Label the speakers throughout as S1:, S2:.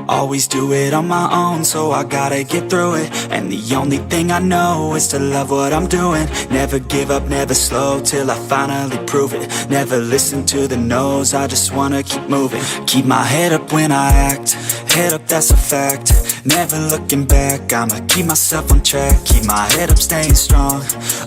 S1: Always do it on my own, so I gotta get through it. And the only thing I know is to love what I'm doing. Never give up, never slow, till I finally prove it. Never listen to the no's, I just wanna keep moving. Keep my head up when I act, head up, that's a fact. Never looking back, I'ma keep myself on track. Keep my head up, staying strong,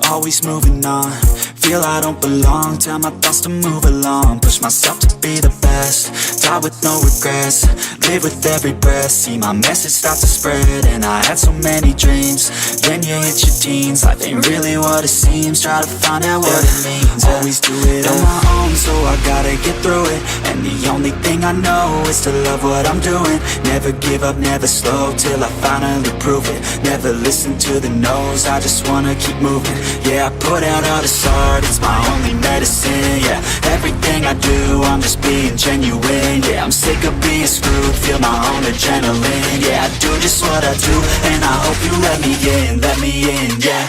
S1: always moving on. Feel I don't belong, tell my thoughts to move along. Push myself to be the best, die with no regrets. Live with every breath, see my message start to spread. And I had so many dreams, then you hit your teens. Life ain't really what it seems, try to find out what it means. Always do it on my own, so I gotta get through it. And the only thing I know is to love what I'm doing. Never give up, never slow, till I finally prove it. Never listen to the no's, I just wanna keep moving. Yeah, I put out all this art, it's my only medicine. Yeah, everything I do, I'm just being genuine. Yeah, I'm sick of being screwed, feel my own adrenaline. Yeah, I do just what I do, and I hope you let me in, yeah.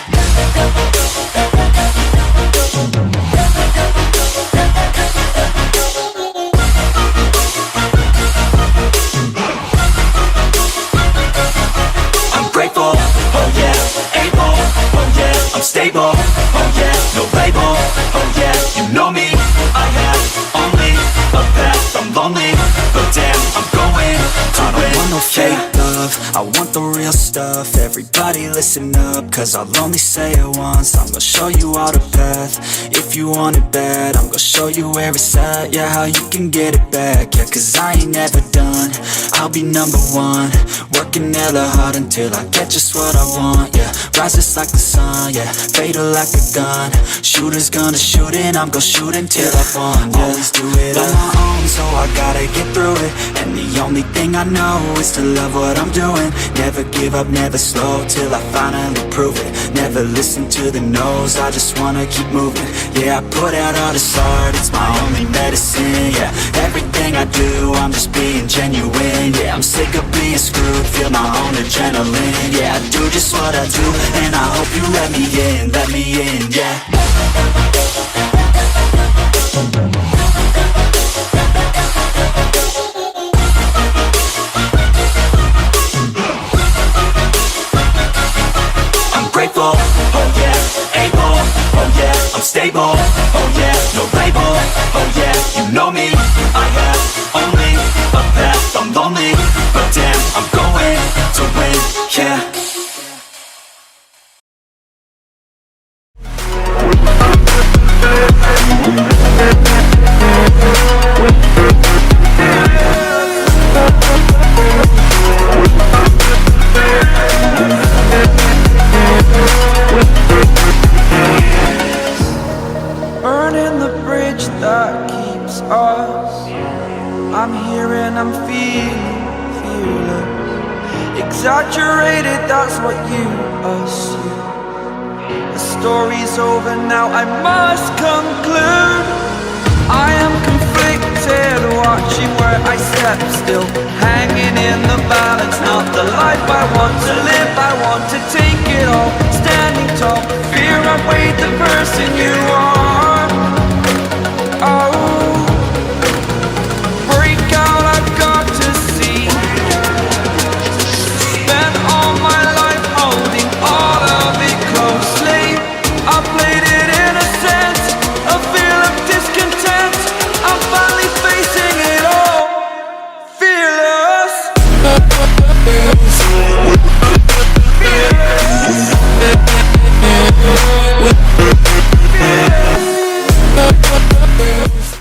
S1: I'm grateful, oh yeah, able, oh yeah, I'm stable, oh yeah, no label, oh yeah, you know me, I have only a path, I'm lonely, but damn, I'm going to win. I don't want no fake love, I want the real stuff. Everybody listen up, cause I'll only say it once. I'm gonna show you all the path, if you want it bad. I'm gonna show you where it's at, yeah, how you can get it back. Yeah, cause I ain't never done, I'll be number one. Working hella hard until I get just what I want, yeah. Rises like the sun, yeah, fatal like a gun. Shooter's gonna shoot and I'm gonna shoot until I won, yeah. Always do it on my own, so I gotta get through it. And the only thing I know is to love what I'm doing. Never give up, never slow, till I finally prove it. Never listen to the no's, I just wanna keep moving. Yeah, I put out all this art, it's my only medicine. Yeah, everything I do, I'm just being genuine. Yeah, I'm sick of being screwed, feel my own adrenaline. Yeah, I do just what I do, and I hope you let me in, yeah. Grateful, oh yeah, able, oh yeah, I'm stable, oh yeah, no label, oh yeah, you know me, I have only a path, I'm lonely, but damn, I'm going to win, yeah.
S2: Burning the bridge that keeps us. I'm here and I'm feeling fearless. Exaggerated, that's what you assume. The story's over now, I must conclude. I am conflicted, watching where I step still, hanging in the balance. Not the life I want to live, I want to take it all. Standing tall, fear I weighed the person you